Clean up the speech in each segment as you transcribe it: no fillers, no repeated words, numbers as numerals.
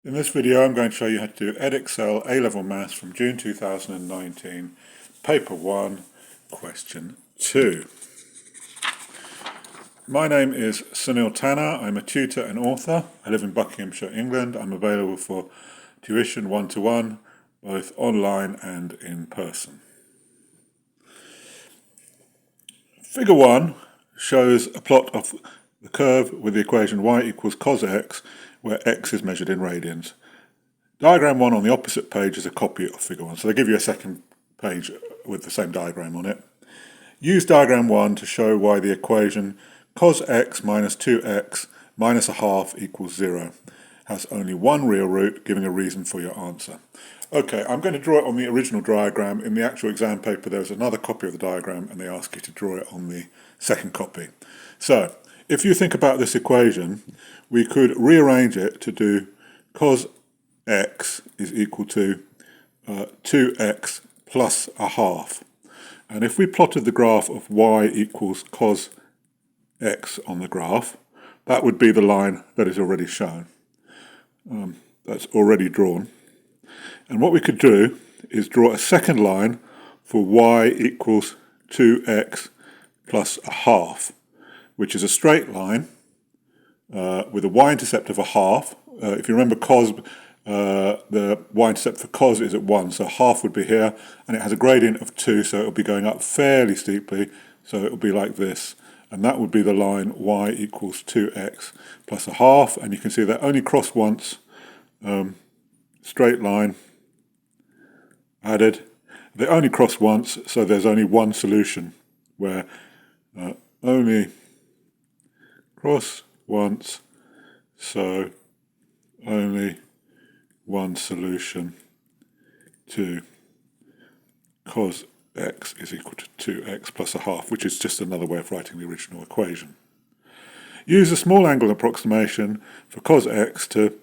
In this video I'm going to show you how to do Edexcel A-Level Maths from June 2019, Paper 1, Question 2. My name is Sunil Tanna. I'm a tutor and author. I live in Buckinghamshire, England. I'm available for tuition one-to-one, both online and in person. Figure 1 shows a plot of the curve with the equation y equals cos x, where x is measured in radians. Diagram 1 on the opposite page is a copy of figure 1, so they give you a second page with the same diagram on it. Use diagram 1 to show why the equation cos x minus 2x minus a half equals 0 has only one real root, giving a reason for your answer. Okay, I'm going to draw it on the original diagram. In the actual exam paper there's another copy of the diagram and they ask you to draw it on the second copy. So, if you think about this equation, we could rearrange it to do cos x is equal to 2x plus a half. And if we plotted the graph of y equals cos x on the graph, that would be the line that is already shown. That's already drawn. And what we could do is draw a second line for y equals 2x plus a half, which is a straight line with a y-intercept of a half. If you remember cos, the y-intercept for cos is at 1, so half would be here, and it has a gradient of 2, so it will be going up fairly steeply, so it will be like this. And that would be the line y equals 2x plus a half, and you can see that only cross once, straight line added. They only cross once, so there's only one solution, where only cross once, so only one solution to cos x is equal to 2x plus a half, which is just another way of writing the original equation. Use a small angle approximation for cos x to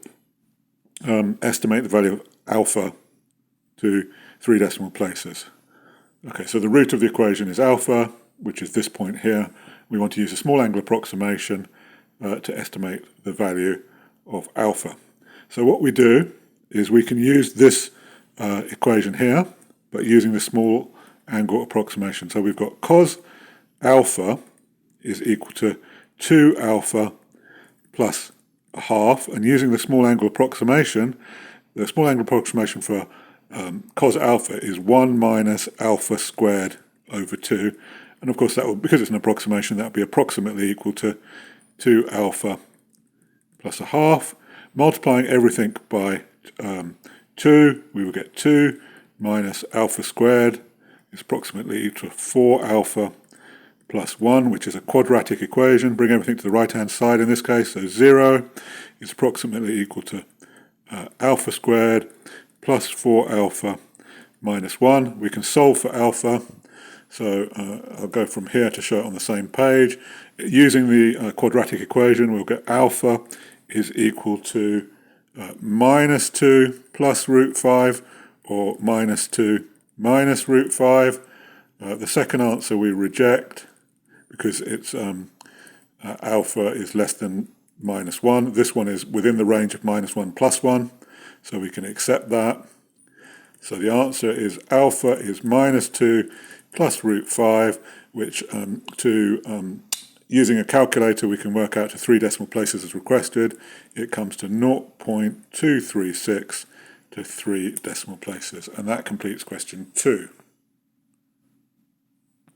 estimate the value of alpha to 3 decimal places. Okay, so the root of the equation is alpha, which is this point here. We want to use a small angle approximation to estimate the value of alpha. So what we do is we can use this equation here, but using the small angle approximation. So we've got cos alpha is equal to 2 alpha plus a half, and using the small angle approximation, the small angle approximation for cos alpha is 1 minus alpha squared over 2, and of course that will, because it's an approximation, that will be approximately equal to 2 alpha plus a half. Multiplying everything by 2, we will get 2 minus alpha squared is approximately equal to 4 alpha plus 1, which is a quadratic equation. Bring everything to the right-hand side in this case, so 0 is approximately equal to alpha squared plus 4 alpha minus 1. We can solve for alpha, so I'll go from here to show it on the same page. Using the quadratic equation, we'll get alpha is equal to minus 2 plus root 5, or minus 2 minus root 5. The second answer we reject because it's alpha is less than minus 1. This one is within the range of minus 1 plus 1, so we can accept that. So the answer is alpha is minus 2 plus root 5, which using a calculator we can work out to 3 decimal places as requested. It comes to 0.236 to 3 decimal places, and that completes question 2.